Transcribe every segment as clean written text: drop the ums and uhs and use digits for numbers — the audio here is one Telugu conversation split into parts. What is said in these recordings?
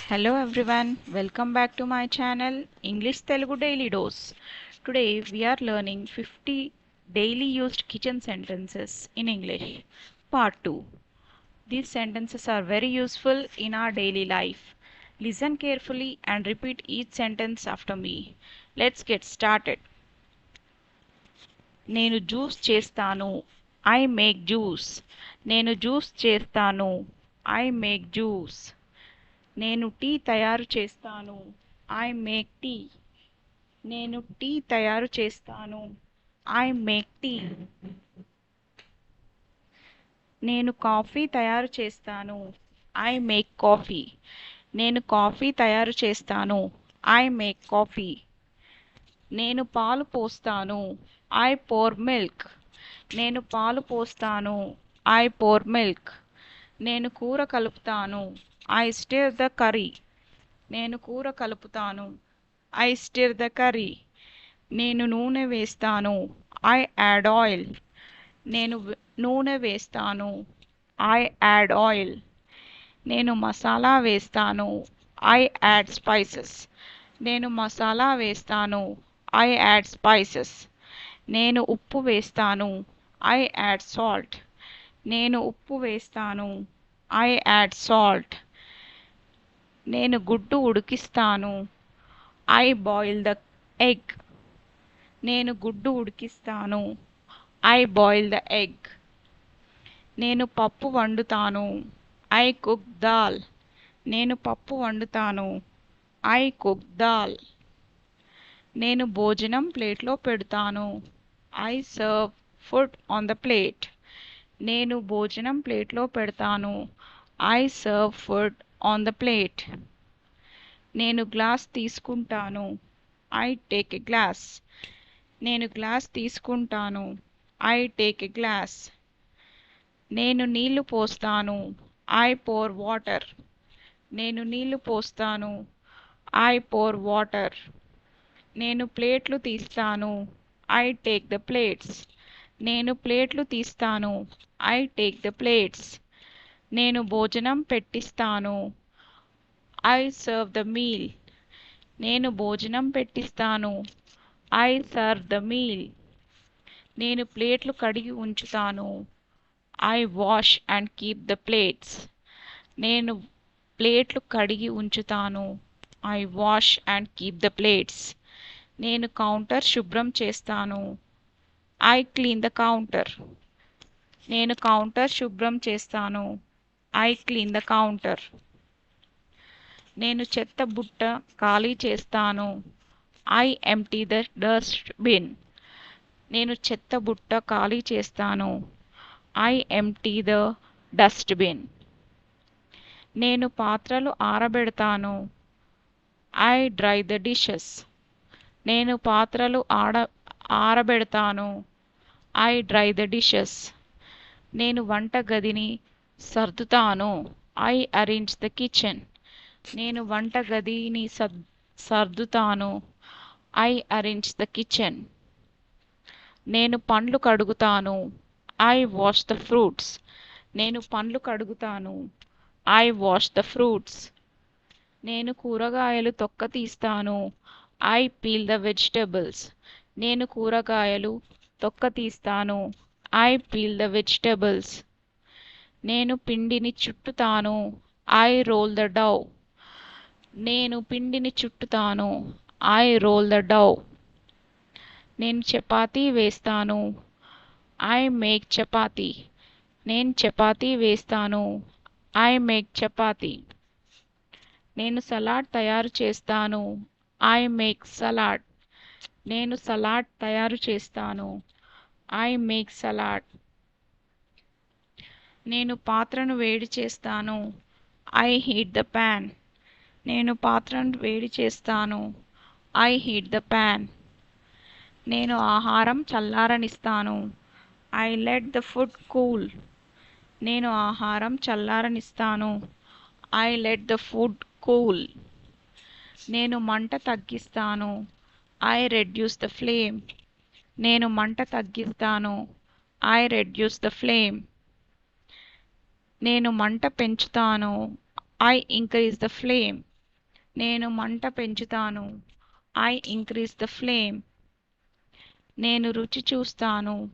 Hello everyone, welcome back to my channel English Telugu Daily Dose. Today we are learning 50 daily used kitchen sentences in English. Part 2. These sentences are very useful in our daily life. Listen carefully and repeat each sentence after me. Let's get started. నేను జ్యూస్ చేస్తాను. I make juice. నేను జ్యూస్ చేస్తాను. I make juice. నేను టీ తయారు చేస్తాను. I make tea. నేను టీ తయారు చేస్తాను. I make tea. నేను కాఫీ తయారు చేస్తాను. I make coffee. నేను కాఫీ తయారు చేస్తాను. I make coffee. నేను పాలు పోస్తాను. I pour milk. నేను పాలు పోస్తాను. I pour milk. నేను కూర కలుపుతాను. I stir the curry. నేను కూర కలుపుతాను. I stir the curry. నేను నూనె వేస్తాను. I add oil. నేను నూనె వేస్తాను. I add oil. నేను మసాలా వేస్తాను. I add spices. నేను మసాలా వేస్తాను. I add spices. నేను ఉప్పు వేస్తాను. I add salt. నేను ఉప్పు వేస్తాను. I add salt. నేను గుడ్డు ఉడికిస్తాను. I boil the egg. నేను గుడ్డు ఉడికిస్తాను. I boil the egg. నేను పప్పు వండుతాను. I cook dal. నేను పప్పు వండుతాను. I cook dal. నేను భోజనం ప్లేట్లో పెడతాను. I serve food on the plate. నేను భోజనం ప్లేట్లో పెడతాను. I serve food on the plate. నేను గ్లాస్ తీసుకుంటాను. I take a glass. నేను గ్లాస్ తీసుకుంటాను. I take a glass. నేను నీళ్లు పోస్తాను. I pour water. నేను నీళ్లు పోస్తాను. I pour water. నేను ప్లేట్లు తీస్తాను. I take the plates. నేను ప్లేట్లు తీస్తాను. I take the plates. నేను భోజనం పెట్టిస్తాను. I serve the meal. నేను భోజనం పెట్టిస్తాను. I serve the meal. నేను ప్లేట్లు కడిగి ఉంచుతాను. I wash and keep the plates. నేను ప్లేట్లు కడిగి ఉంచుతాను. I wash and keep the plates. నేను కౌంటర్ శుభ్రం చేస్తాను. I clean the counter. నేను కౌంటర్ శుభ్రం చేస్తాను. I clean the counter. నేను చెత్త బుట్ట ఖాళీ చేస్తాను. I empty the dust bin. నేను చెత్త బుట్ట ఖాళీ చేస్తాను. I empty the dust bin. నేను పాత్రలు ఆరబెడతాను. I dry the dishes. నేను పాత్రలు ఆరబెడతాను. I dry the dishes. నేను వంట గదిని సర్దుతాను. I arrange the kitchen. నేను వంట గదిని సర్దుతాను. I arrange the kitchen. నేను పండ్లు కడుగుతాను. I wash the fruits. నేను పండ్లు కడుగుతాను. I wash the fruits. నేను కూరగాయలు తొక్క తీస్తాను. I peel the vegetables. నేను కూరగాయలు తొక్క తీస్తాను. I peel the vegetables. నేను పిండిని చుట్టుతాను. I roll the dough. నేను పిండిని చుట్టుతాను. I roll the dough. నేను చపాతీ వేస్తాను. I make chapati. నేను చపాతీ వేస్తాను. I make chapati. నేను సలాడ్ తయారు చేస్తాను. I make salad. నేను సలాడ్ తయారు చేస్తాను. I make salad. నేను పాత్రను వేడి చేస్తాను. I heat the pan. నేను పాత్రను వేడి చేస్తాను. I heat the pan. నేను ఆహారం చల్లారనిస్తాను. I let the food cool. నేను ఆహారం చల్లారనిస్తాను. I let the food cool. నేను మంట తగ్గిస్తాను. I reduce the flame. నేను మంట తగ్గిస్తాను. I reduce the flame. నేను మంట పెంచుతాను. I increase the flame. నేను మంట పెంచుతాను. I increase the flame. నేను రుచి చూస్తాను.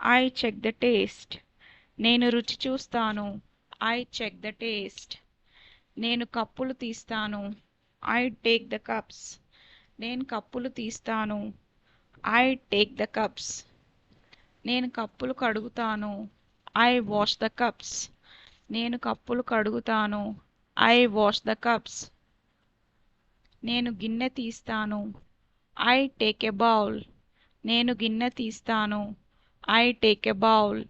I check the taste. నేను రుచి చూస్తాను. I check the taste. నేను కప్పులు తీస్తాను. I take the cups. నేను కప్పులు తీస్తాను. I take the cups. నేను కప్పులు కడుగుతాను. I wash the cups. నేను కప్పులు కడుగుతాను. I wash the cups. నేను గిన్నె తీస్తాను. I take a bowl. నేను గిన్నె తీస్తాను. I take a bowl.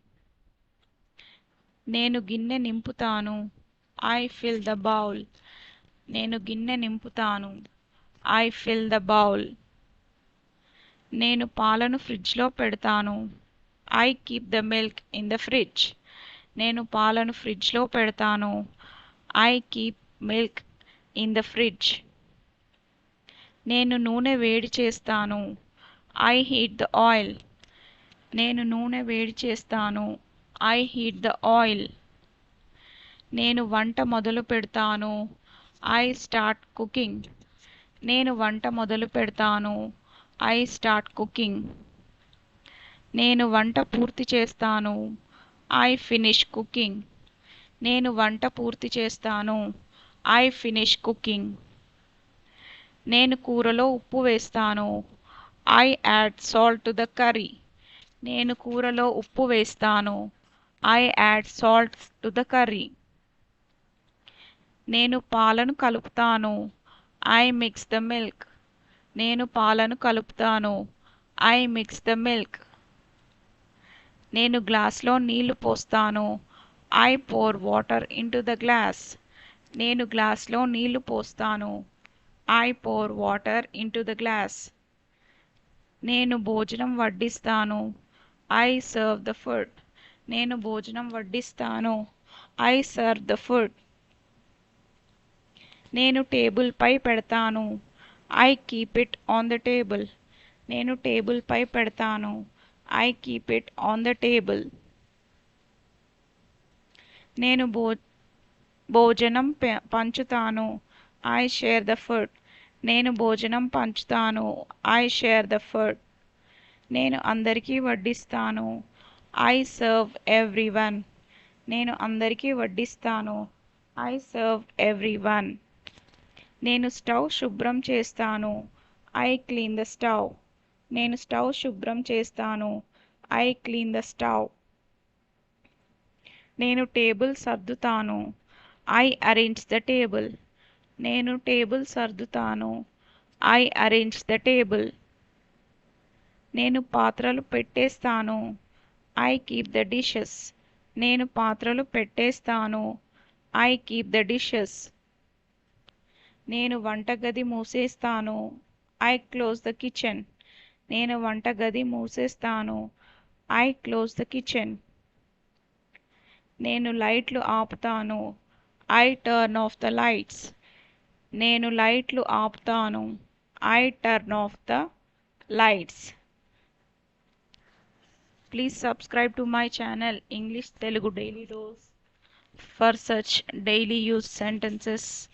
నేను గిన్నె నింపుతాను. I fill the bowl. నేను గిన్నె నింపుతాను. I fill the bowl. నేను పాలను ఫ్రిడ్జ్లో పెడతాను. I keep the milk in the fridge. నేను పాలను ఫ్రిడ్జ్లో పెడతాను. I keep milk in the fridge. నేను నూనె వేడి చేస్తాను. I heat the oil. నేను నూనె వేడి చేస్తాను. I heat the oil. నేను వంట మొదలు పెడతాను. I start cooking. నేను వంట మొదలు పెడతాను. I start cooking. నేను వంట పూర్తి చేస్తాను. I finish cooking. నేను వంట పూర్తి చేస్తాను. I finish cooking. నేను కూరలో ఉప్పు వేస్తాను. I add salt to the curry. నేను కూరలో ఉప్పు వేస్తాను. I add salt to the curry. నేను పాలను కలుపుతాను. I mix the milk. నేను పాలను కలుపుతాను. I mix the milk. నేను గ్లాస్లో నీళ్లు పోస్తాను. I pour water into the glass. నేను గ్లాస్లో నీళ్లు పోస్తాను. I pour water into the glass. నేను భోజనం వడ్డిస్తాను. I serve the food. నేను భోజనం వడ్డిస్తాను. I serve the food. నేను టేబుల్ పై పెడతాను. I keep it on the table. నేను టేబుల్ పై పెడతాను. I keep it on the table. నేను భోజనం పంచుతాను. I share the food. నేను భోజనం పంచుతాను. I share the food. నేను అందరికీ వడ్డిస్తాను. I serve everyone. నేను అందరికీ వడ్డిస్తాను. I serve everyone. నేను స్టవ్ శుభ్రం చేస్తాను. I clean the stove. నేను స్టవ్ శుభ్రం చేస్తాను. I clean the stove. నేను టేబుల్ సర్దుతాను. I arrange the table. నేను టేబుల్ సర్దుతాను. I arrange the table. నేను పాత్రలు పెట్టేస్తాను. I keep the dishes. నేను పాత్రలు పెట్టేస్తాను. I keep the dishes. నేను వంటగది మూసేస్తాను. I close the kitchen. నేను వంటగది మూసేస్తాను. I close the kitchen. నేను లైట్లు ఆపుతాను. I turn off the lights. నేను లైట్లు ఆపుతాను. I turn off the lights. Please subscribe to my channel English Telugu Daily Dose for such daily use sentences.